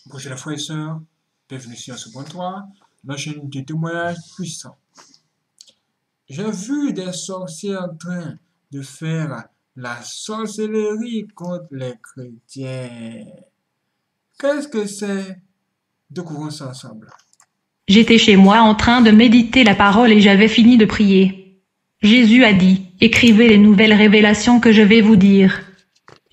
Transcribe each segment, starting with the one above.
Bonjour les frères et sœurs, bienvenue sur ce point 3, la chaîne de témoignages puissants. J'ai vu des sorciers en train de faire la sorcellerie contre les chrétiens. Qu'est-ce que c'est? Découvrons ça ensemble. J'étais chez moi en train de méditer la parole et j'avais fini de prier. Jésus a dit, écrivez les nouvelles révélations que je vais vous dire.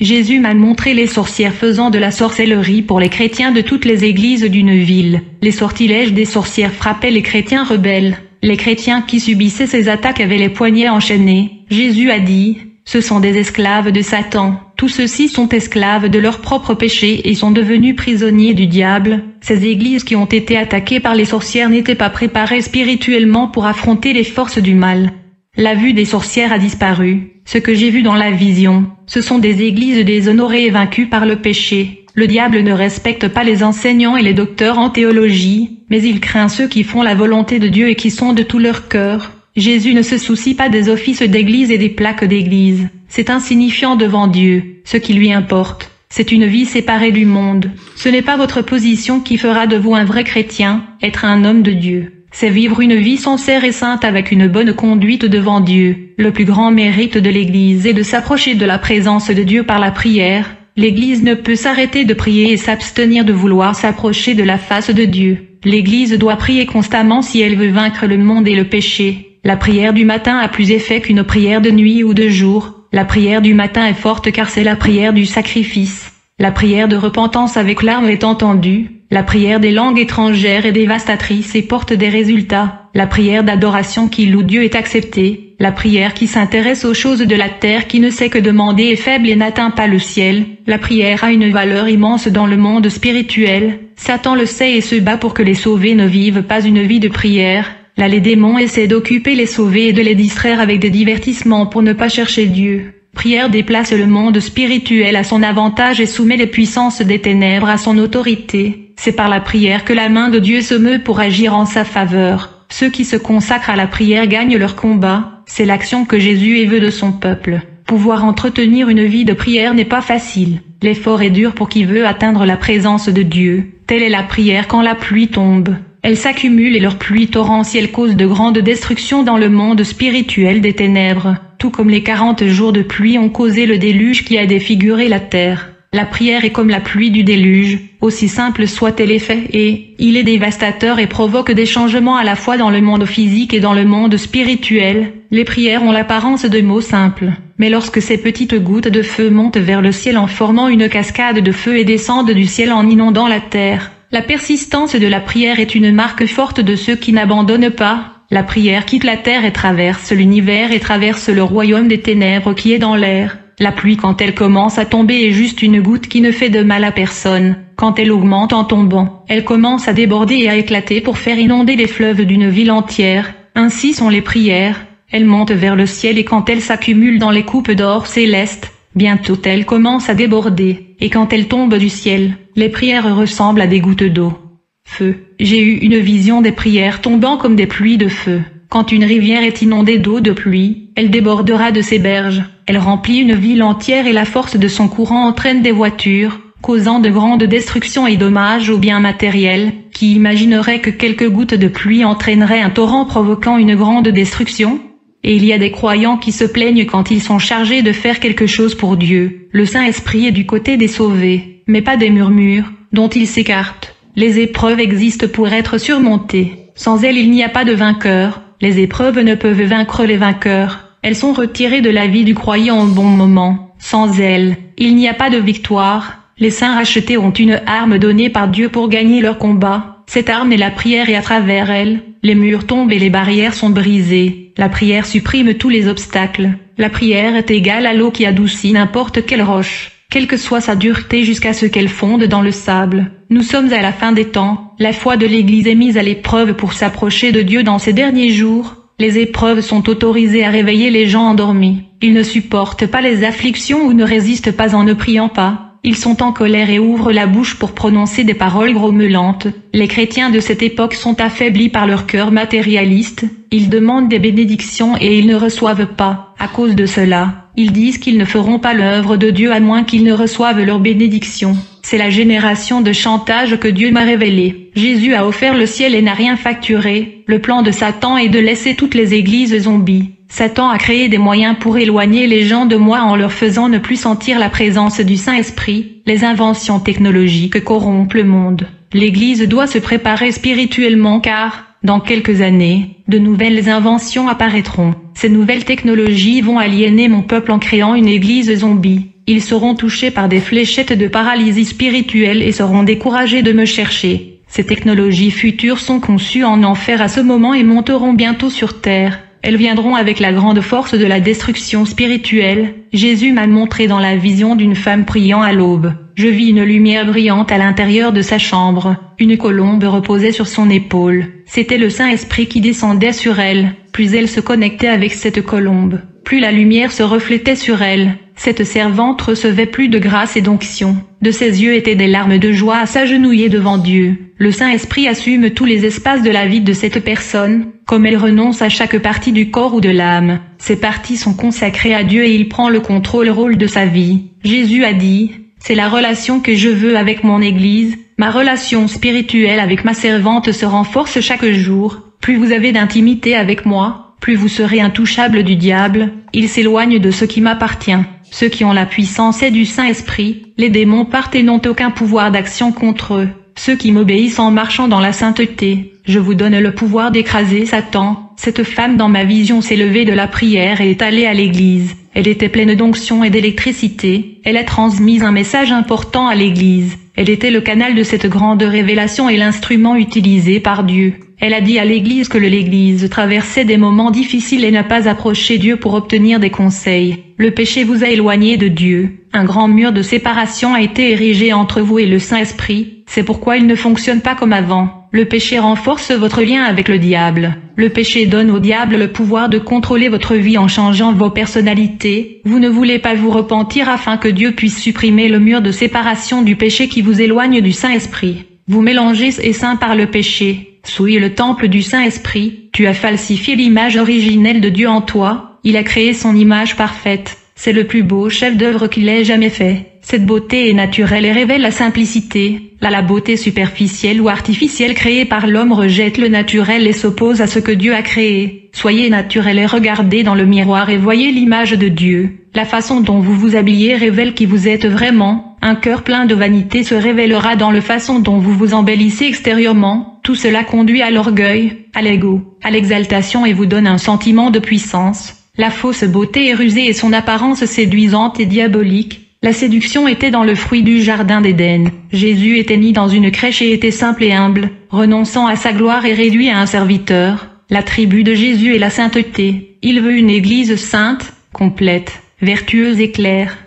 Jésus m'a montré les sorcières faisant de la sorcellerie pour les chrétiens de toutes les églises d'une ville. Les sortilèges des sorcières frappaient les chrétiens rebelles. Les chrétiens qui subissaient ces attaques avaient les poignets enchaînés. Jésus a dit, ce sont des esclaves de Satan. Tous ceux-ci sont esclaves de leurs propres péchés et sont devenus prisonniers du diable. Ces églises qui ont été attaquées par les sorcières n'étaient pas préparées spirituellement pour affronter les forces du mal. La vue des sorcières a disparu. Ce que j'ai vu dans la vision, ce sont des églises déshonorées et vaincues par le péché. Le diable ne respecte pas les enseignants et les docteurs en théologie, mais il craint ceux qui font la volonté de Dieu et qui sont de tout leur cœur. Jésus ne se soucie pas des offices d'église et des plaques d'église. C'est insignifiant devant Dieu. Ce qui lui importe, c'est une vie séparée du monde. Ce n'est pas votre position qui fera de vous un vrai chrétien, être un homme de Dieu. C'est vivre une vie sincère et sainte avec une bonne conduite devant Dieu. Le plus grand mérite de l'Église est de s'approcher de la présence de Dieu par la prière. L'Église ne peut s'arrêter de prier et s'abstenir de vouloir s'approcher de la face de Dieu. L'Église doit prier constamment si elle veut vaincre le monde et le péché. La prière du matin a plus effet qu'une prière de nuit ou de jour. La prière du matin est forte car c'est la prière du sacrifice. La prière de repentance avec larmes est entendue. La prière des langues étrangères est dévastatrice et porte des résultats. La prière d'adoration qui loue Dieu est acceptée. La prière qui s'intéresse aux choses de la terre qui ne sait que demander est faible et n'atteint pas le ciel. La prière a une valeur immense dans le monde spirituel. Satan le sait et se bat pour que les sauvés ne vivent pas une vie de prière. Là les démons essaient d'occuper les sauvés et de les distraire avec des divertissements pour ne pas chercher Dieu. Prière déplace le monde spirituel à son avantage et soumet les puissances des ténèbres à son autorité. C'est par la prière que la main de Dieu se meut pour agir en sa faveur. Ceux qui se consacrent à la prière gagnent leur combat. C'est l'action que Jésus veut de son peuple. Pouvoir entretenir une vie de prière n'est pas facile. L'effort est dur pour qui veut atteindre la présence de Dieu. Telle est la prière quand la pluie tombe. Elle s'accumule et leur pluie torrentielle cause de grandes destructions dans le monde spirituel des ténèbres, tout comme les 40 jours de pluie ont causé le déluge qui a défiguré la terre. La prière est comme la pluie du déluge, aussi simple soit-elle effet, et il est dévastateur et provoque des changements à la fois dans le monde physique et dans le monde spirituel. Les prières ont l'apparence de mots simples, mais lorsque ces petites gouttes de feu montent vers le ciel en formant une cascade de feu et descendent du ciel en inondant la terre, la persistance de la prière est une marque forte de ceux qui n'abandonnent pas. La prière quitte la terre et traverse l'univers et traverse le royaume des ténèbres qui est dans l'air. La pluie quand elle commence à tomber est juste une goutte qui ne fait de mal à personne. Quand elle augmente en tombant, elle commence à déborder et à éclater pour faire inonder les fleuves d'une ville entière. Ainsi sont les prières. Elles montent vers le ciel et quand elles s'accumulent dans les coupes d'or céleste, bientôt elles commencent à déborder. Et quand elles tombent du ciel, les prières ressemblent à des gouttes d'eau. Feu. J'ai eu une vision des prières tombant comme des pluies de feu. Quand une rivière est inondée d'eau de pluie, elle débordera de ses berges. Elle remplit une ville entière et la force de son courant entraîne des voitures, causant de grandes destructions et dommages aux biens matériels. Qui imaginerait que quelques gouttes de pluie entraîneraient un torrent provoquant une grande destruction? Et il y a des croyants qui se plaignent quand ils sont chargés de faire quelque chose pour Dieu. Le Saint-Esprit est du côté des sauvés, mais pas des murmures, dont ils s'écartent. Les épreuves existent pour être surmontées. Sans elles il n'y a pas de vainqueur. Les épreuves ne peuvent vaincre les vainqueurs. Elles sont retirées de la vie du croyant au bon moment. Sans elles, il n'y a pas de victoire. Les saints rachetés ont une arme donnée par Dieu pour gagner leur combat. Cette arme est la prière et à travers elle, les murs tombent et les barrières sont brisées. La prière supprime tous les obstacles. La prière est égale à l'eau qui adoucit n'importe quelle roche, quelle que soit sa dureté jusqu'à ce qu'elle fonde dans le sable. Nous sommes à la fin des temps. La foi de l'Église est mise à l'épreuve pour s'approcher de Dieu dans ces derniers jours. Les épreuves sont autorisées à réveiller les gens endormis. Ils ne supportent pas les afflictions ou ne résistent pas en ne priant pas. Ils sont en colère et ouvrent la bouche pour prononcer des paroles grommelantes. Les chrétiens de cette époque sont affaiblis par leur cœur matérialiste. Ils demandent des bénédictions et ils ne reçoivent pas. À cause de cela, ils disent qu'ils ne feront pas l'œuvre de Dieu à moins qu'ils ne reçoivent leur bénédiction. c'est la génération de chantage que Dieu m'a révélée. Jésus a offert le ciel et n'a rien facturé. Le plan de Satan est de laisser toutes les églises zombies. Satan a créé des moyens pour éloigner les gens de moi en leur faisant ne plus sentir la présence du Saint-Esprit. Les inventions technologiques corrompent le monde. L'Église doit se préparer spirituellement car, dans quelques années, de nouvelles inventions apparaîtront. Ces nouvelles technologies vont aliéner mon peuple en créant une église zombie. Ils seront touchés par des fléchettes de paralysie spirituelle et seront découragés de me chercher. Ces technologies futures sont conçues en enfer à ce moment et monteront bientôt sur terre. Elles viendront avec la grande force de la destruction spirituelle. Jésus m'a montré dans la vision d'une femme priant à l'aube. Je vis une lumière brillante à l'intérieur de sa chambre. Une colombe reposait sur son épaule. C'était le Saint-Esprit qui descendait sur elle. Plus elle se connectait avec cette colombe, plus la lumière se reflétait sur elle. Cette servante recevait plus de grâce et d'onction. De ses yeux étaient des larmes de joie à s'agenouiller devant Dieu. Le Saint-Esprit assume tous les espaces de la vie de cette personne, comme elle renonce à chaque partie du corps ou de l'âme. Ces parties sont consacrées à Dieu et il prend le rôle de sa vie. Jésus a dit, c'est la relation que je veux avec mon Église. Ma relation spirituelle avec ma servante se renforce chaque jour. Plus vous avez d'intimité avec moi, plus vous serez intouchable du diable. Il s'éloigne de ce qui m'appartient. Ceux qui ont la puissance et du Saint-Esprit, les démons partent et n'ont aucun pouvoir d'action contre eux. Ceux qui m'obéissent en marchant dans la sainteté, je vous donne le pouvoir d'écraser Satan. Cette femme dans ma vision s'est levée de la prière et est allée à l'église. Elle était pleine d'onction et d'électricité. Elle a transmis un message important à l'église. Elle était le canal de cette grande révélation et l'instrument utilisé par Dieu. Elle a dit à l'église que l'église traversait des moments difficiles et n'a pas approché Dieu pour obtenir des conseils. Le péché vous a éloigné de Dieu. Un grand mur de séparation a été érigé entre vous et le Saint-Esprit. C'est pourquoi il ne fonctionne pas comme avant. Le péché renforce votre lien avec le diable. Le péché donne au diable le pouvoir de contrôler votre vie en changeant vos personnalités. Vous ne voulez pas vous repentir afin que Dieu puisse supprimer le mur de séparation du péché qui vous éloigne du Saint-Esprit. Vous mélangez et saint par le péché. Souille le temple du Saint-Esprit. Tu as falsifié l'image originelle de Dieu en toi. Il a créé son image parfaite. C'est le plus beau chef-d'œuvre qu'il ait jamais fait. Cette beauté est naturelle et révèle la simplicité. La beauté superficielle ou artificielle créée par l'homme rejette le naturel et s'oppose à ce que Dieu a créé. Soyez naturel et regardez dans le miroir et voyez l'image de Dieu. La façon dont vous vous habillez révèle qui vous êtes vraiment. Un cœur plein de vanité se révélera dans la façon dont vous vous embellissez extérieurement. Tout cela conduit à l'orgueil, à l'ego, à l'exaltation et vous donne un sentiment de puissance. La fausse beauté est rusée et son apparence séduisante et diabolique. La séduction était dans le fruit du jardin d'Éden. Jésus était né dans une crèche et était simple et humble, renonçant à sa gloire et réduit à un serviteur. La tribu de Jésus est la sainteté. Il veut une église sainte, complète, vertueuse et claire.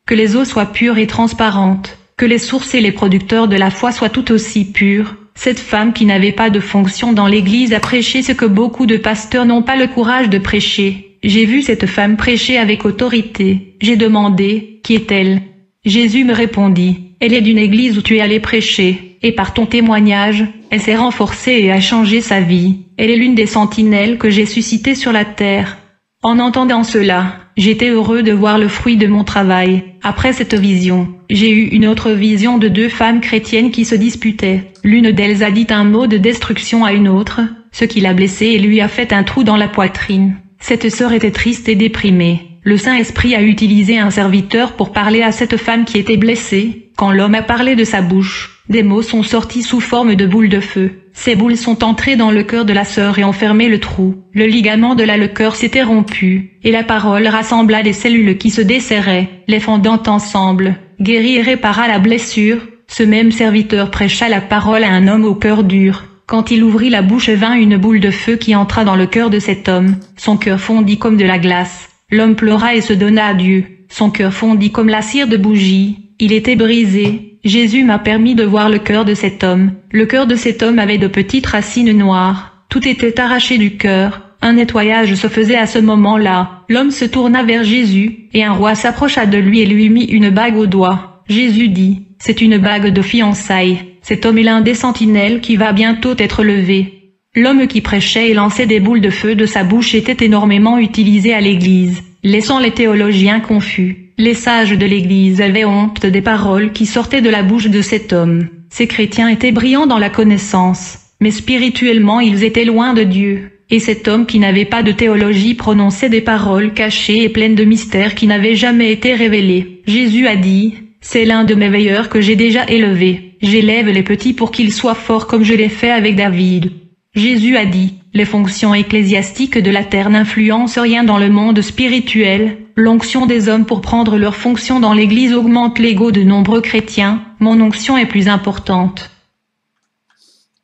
Que les eaux soient pures et transparentes, que les sources et les producteurs de la foi soient tout aussi purs. Cette femme qui n'avait pas de fonction dans l'église a prêché ce que beaucoup de pasteurs n'ont pas le courage de prêcher. J'ai vu cette femme prêcher avec autorité. J'ai demandé, qui est-elle? Jésus me répondit, elle est d'une église où tu es allé prêcher, et par ton témoignage, elle s'est renforcée et a changé sa vie. Elle est l'une des sentinelles que j'ai suscitées sur la terre. En entendant cela, j'étais heureux de voir le fruit de mon travail. Après cette vision, j'ai eu une autre vision de deux femmes chrétiennes qui se disputaient. L'une d'elles a dit un mot de destruction à une autre, ce qui l'a blessée et lui a fait un trou dans la poitrine. Cette sœur était triste et déprimée. Le Saint-Esprit a utilisé un serviteur pour parler à cette femme qui était blessée. Quand l'homme a parlé de sa bouche, des mots sont sortis sous forme de boules de feu. Ces boules sont entrées dans le cœur de la sœur et ont fermé le trou. Le ligament de le cœur s'était rompu, et la parole rassembla les cellules qui se desserraient, les fondant ensemble, guérit et répara la blessure. Ce même serviteur prêcha la parole à un homme au cœur dur. Quand il ouvrit la bouche vint une boule de feu qui entra dans le cœur de cet homme. Son cœur fondit comme de la glace. L'homme pleura et se donna à Dieu. Son cœur fondit comme la cire de bougie. Il était brisé. Jésus m'a permis de voir le cœur de cet homme. Le cœur de cet homme avait de petites racines noires. Tout était arraché du cœur. Un nettoyage se faisait à ce moment-là. L'homme se tourna vers Jésus, et un roi s'approcha de lui et lui mit une bague au doigt. Jésus dit, « C'est une bague de fiançailles. Cet homme est l'un des sentinelles qui va bientôt être levé. » L'homme qui prêchait et lançait des boules de feu de sa bouche était énormément utilisé à l'église, laissant les théologiens confus. Les sages de l'Église avaient honte des paroles qui sortaient de la bouche de cet homme. Ces chrétiens étaient brillants dans la connaissance, mais spirituellement ils étaient loin de Dieu. Et cet homme qui n'avait pas de théologie prononçait des paroles cachées et pleines de mystères qui n'avaient jamais été révélés. Jésus a dit, « C'est l'un de mes veilleurs que j'ai déjà élevé. J'élève les petits pour qu'ils soient forts comme je l'ai fait avec David. » Jésus a dit, « Les fonctions ecclésiastiques de la terre n'influencent rien dans le monde spirituel. L'onction des hommes pour prendre leurs fonctions dans l'Église augmente l'ego de nombreux chrétiens. Mon onction est plus importante. »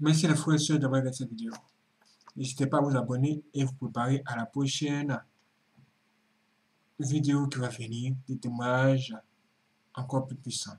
Merci les frères et sœurs d'avoir regardé cette vidéo. N'hésitez pas à vous abonner et vous préparer à la prochaine vidéo qui va venir, des témoignages encore plus puissants.